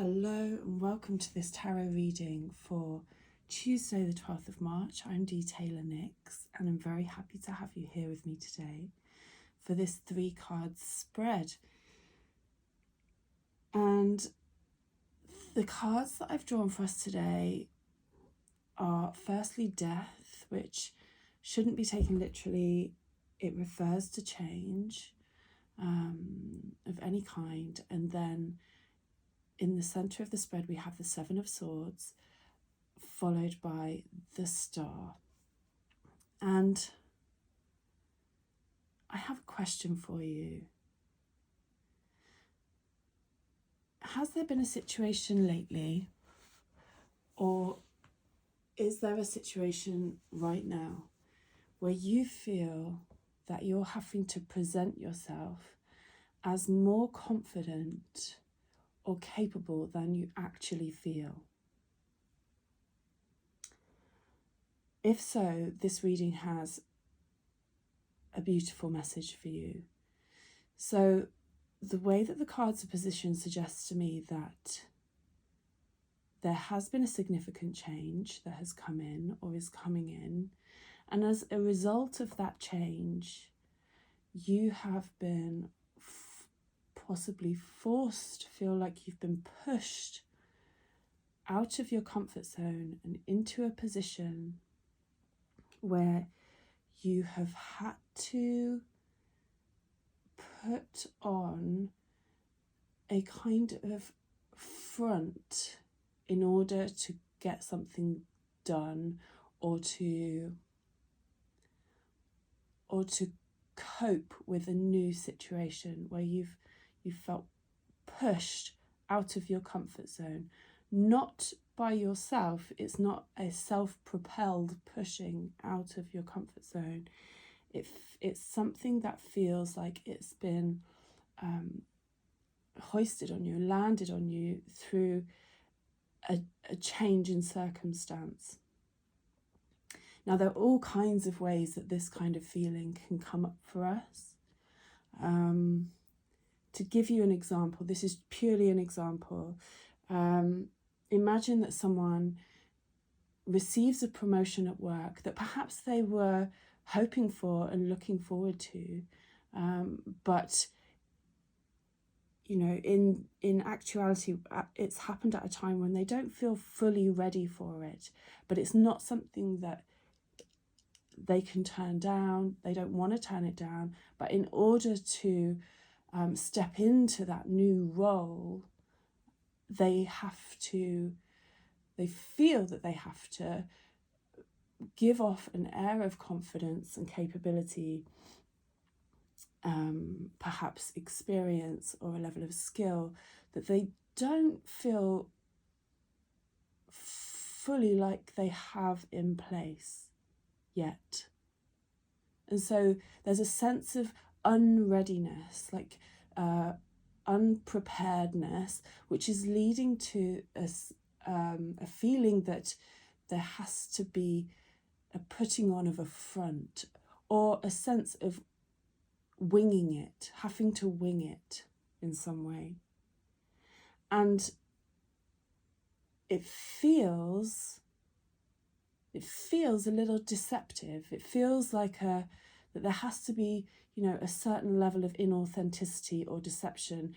Hello and welcome to this tarot reading for Tuesday the 12th of March. I'm Taylor-Nyx and I'm very happy to have you here with me today for this 3-card spread. And the cards that I've drawn for us today are firstly death, which shouldn't be taken literally. It refers to change of any kind, and then in the centre of the spread, we have the 7 of Swords, followed by the Star. And I have a question for you. Has there been a situation lately, or is there a situation right now where you feel that you're having to present yourself as more confident or capable than you actually feel? If so, this reading has a beautiful message for you. So the way that the cards are positioned suggests to me that there has been a significant change that has come in or is coming in, and as a result of that change, you have been possibly forced to feel like you've been pushed out of your comfort zone and into a position where you have had to put on a kind of front in order to get something done, or to cope with a new situation where you've felt pushed out of your comfort zone, not by yourself. It's not a self-propelled pushing out of your comfort zone. It's something that feels like it's been hoisted on you, landed on you through a change in circumstance. Now, there are all kinds of ways that this kind of feeling can come up for us. To give you an example, this is purely an example. Imagine that someone receives a promotion at work that perhaps they were hoping for and looking forward to, but you know, in actuality, it's happened at a time when they don't feel fully ready for it. But it's not something that they can turn down. They don't want to turn it down. But in order to step into that new role, they feel that they have to give off an air of confidence and capability, perhaps experience or a level of skill that they don't feel fully like they have in place yet. And so there's a sense of unreadiness, like unpreparedness, which is leading to a feeling that there has to be a putting on of a front, or a sense of winging it, having to wing it in some way. And it feels a little deceptive. It feels like that there has to be, you know, a certain level of inauthenticity or deception,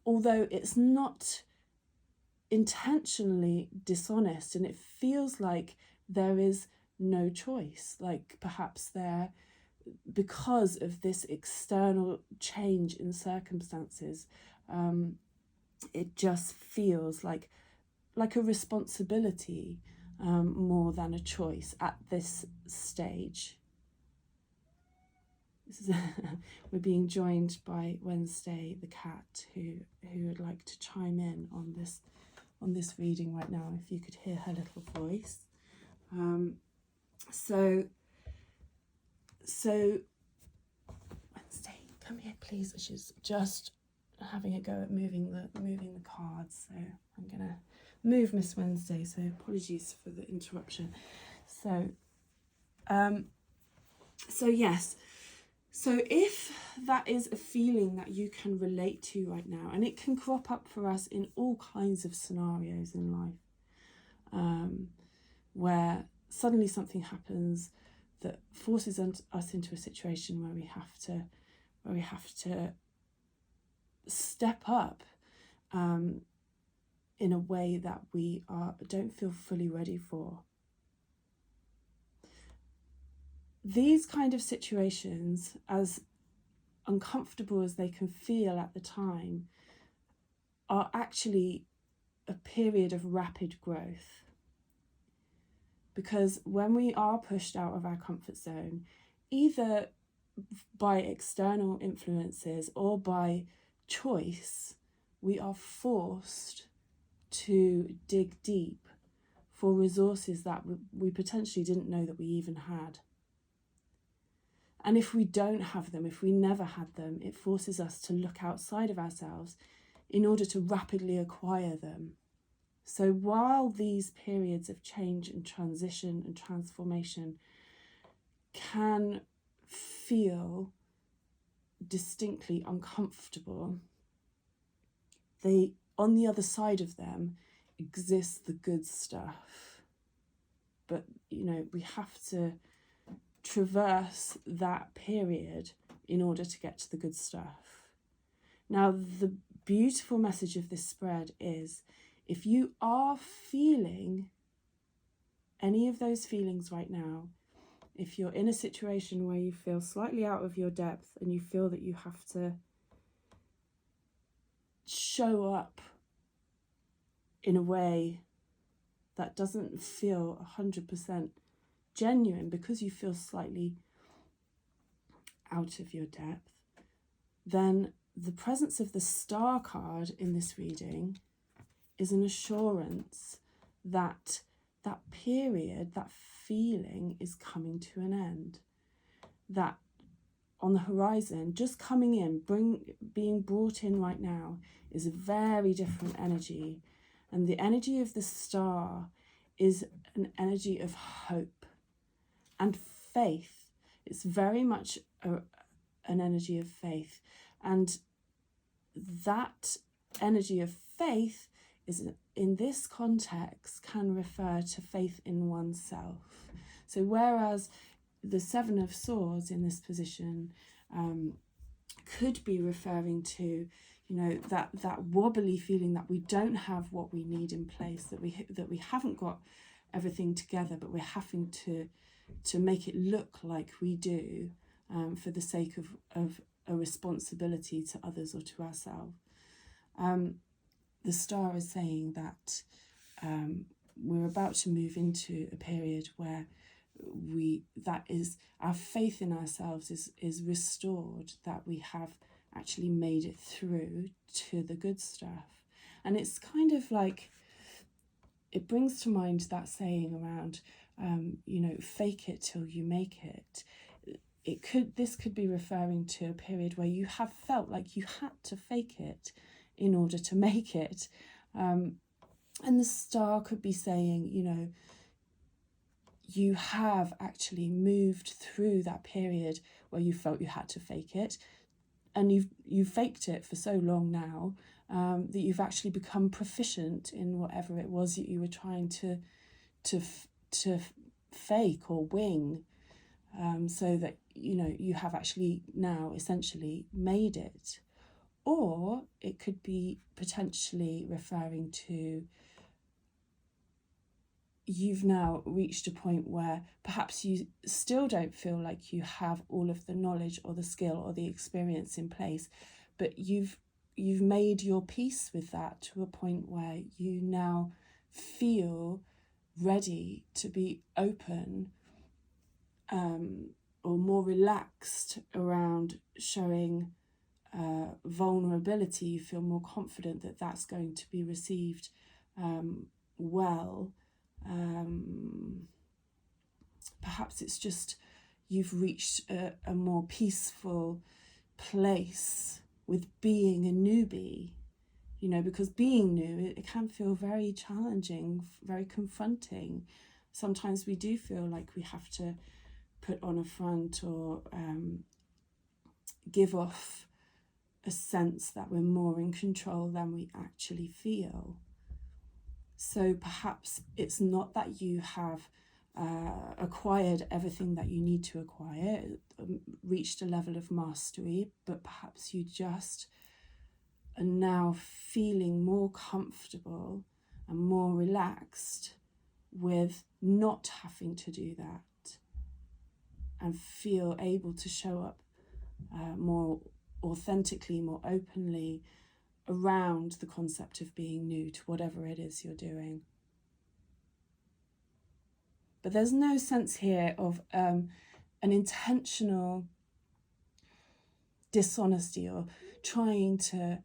although it's not intentionally dishonest, and it feels like there is no choice, like perhaps because of this external change in circumstances, it just feels like a responsibility more than a choice at this stage. We're being joined by Wednesday the cat, who would like to chime in on this reading right now, if you could hear her little voice. So Wednesday, come here please. She's just having a go at moving the cards, so I'm gonna move Miss Wednesday, so apologies for the interruption. So yes, So if that is a feeling that you can relate to right now, and it can crop up for us in all kinds of scenarios in life, where suddenly something happens that forces us into a situation where we have to step up in a way that we don't feel fully ready for. These kind of situations, as uncomfortable as they can feel at the time, are actually a period of rapid growth. Because when we are pushed out of our comfort zone, either by external influences or by choice, we are forced to dig deep for resources that we potentially didn't know that we even had. And if we don't have them, if we never had them, it forces us to look outside of ourselves in order to rapidly acquire them. So while these periods of change and transition and transformation can feel distinctly uncomfortable, on the other side of them exists the good stuff. But, we have to traverse that period in order to get to the good stuff. Now, the beautiful message of this spread is, if you are feeling any of those feelings right now, if you're in a situation where you feel slightly out of your depth and you feel that you have to show up in a way that doesn't feel 100% genuine because you feel slightly out of your depth, then the presence of the star card in this reading is an assurance that that period, that feeling is coming to an end. That on the horizon, just coming in, being brought in right now, is a very different energy. And the energy of the star is an energy of hope and faith. It's very much an energy of faith. And that energy of faith is, in this context, can refer to faith in oneself. So whereas the Seven of Swords in this position could be referring to, that wobbly feeling that we don't have what we need in place, that we haven't got everything together, but we're having to make it look like we do, for the sake of a responsibility to others or to ourselves. The star is saying that we're about to move into a period where our faith in ourselves is restored, that we have actually made it through to the good stuff. And it's kind of like, it brings to mind that saying around, fake it till you make it. This could be referring to a period where you have felt like you had to fake it in order to make it. And the star could be saying, you have actually moved through that period where you felt you had to fake it, and you've faked it for so long now, that you've actually become proficient in whatever it was that you were trying to fake or wing, so that you have actually now essentially made it. Or it could be potentially referring to, you've now reached a point where perhaps you still don't feel like you have all of the knowledge or the skill or the experience in place, but you've made your peace with that to a point where you now feel ready to be open, or more relaxed around showing vulnerability. You feel more confident that that's going to be received well. Perhaps it's just you've reached a more peaceful place with being a newbie, because being new, it can feel very challenging, very confronting. Sometimes we do feel like we have to put on a front or give off a sense that we're more in control than we actually feel. So perhaps it's not that you have acquired everything that you need to acquire, reached a level of mastery, but perhaps you just are now feeling more comfortable and more relaxed with not having to do that, and feel able to show up more authentically, more openly around the concept of being new to whatever it is you're doing. But there's no sense here of an intentional dishonesty or trying to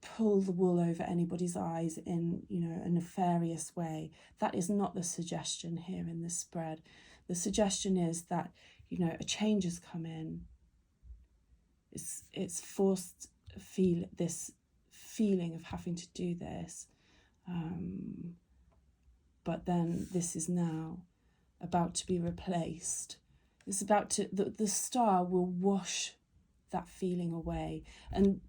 pull the wool over anybody's eyes in, a nefarious way. That is not the suggestion here in this spread. The suggestion is that, a change has come in. It's forced this feeling of having to do this. But then this is now about to be replaced. It's about to, the star will wash that feeling away. And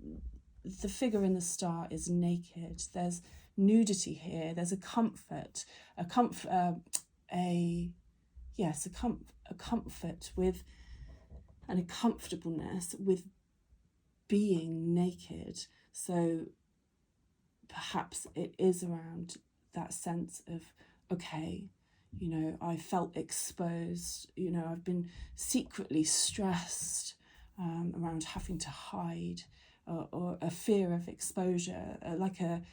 the figure in the star is naked. There's nudity here. There's a comfort with, and a comfortableness with being naked. So perhaps it is around that sense of, okay, I felt exposed, I've been secretly stressed around having to hide, or a fear of exposure, like an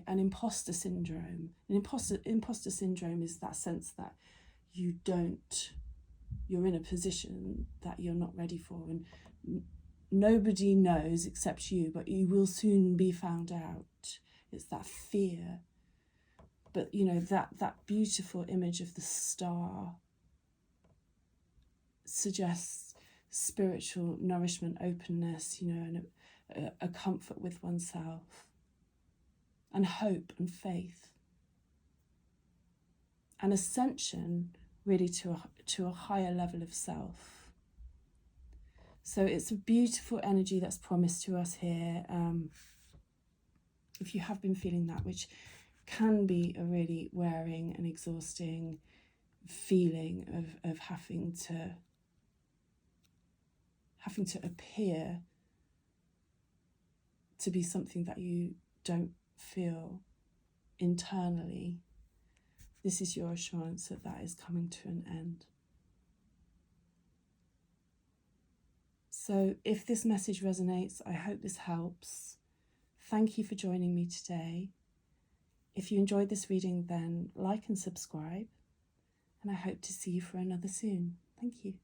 imposter syndrome. An imposter syndrome is that sense that you're in a position that you're not ready for, and nobody knows except you, but you will soon be found out. It's that fear. But that beautiful image of the star suggests spiritual nourishment, openness, and a comfort with oneself, and hope and faith, and ascension really to a higher level of self. So it's a beautiful energy that's promised to us here. If you have been feeling that, which can be a really wearing and exhausting feeling of having to appear to be something that you don't feel internally, this is your assurance that is coming to an end. So if this message resonates, I hope this helps. Thank you for joining me today. If you enjoyed this reading, then like and subscribe, and I hope to see you for another soon. Thank you.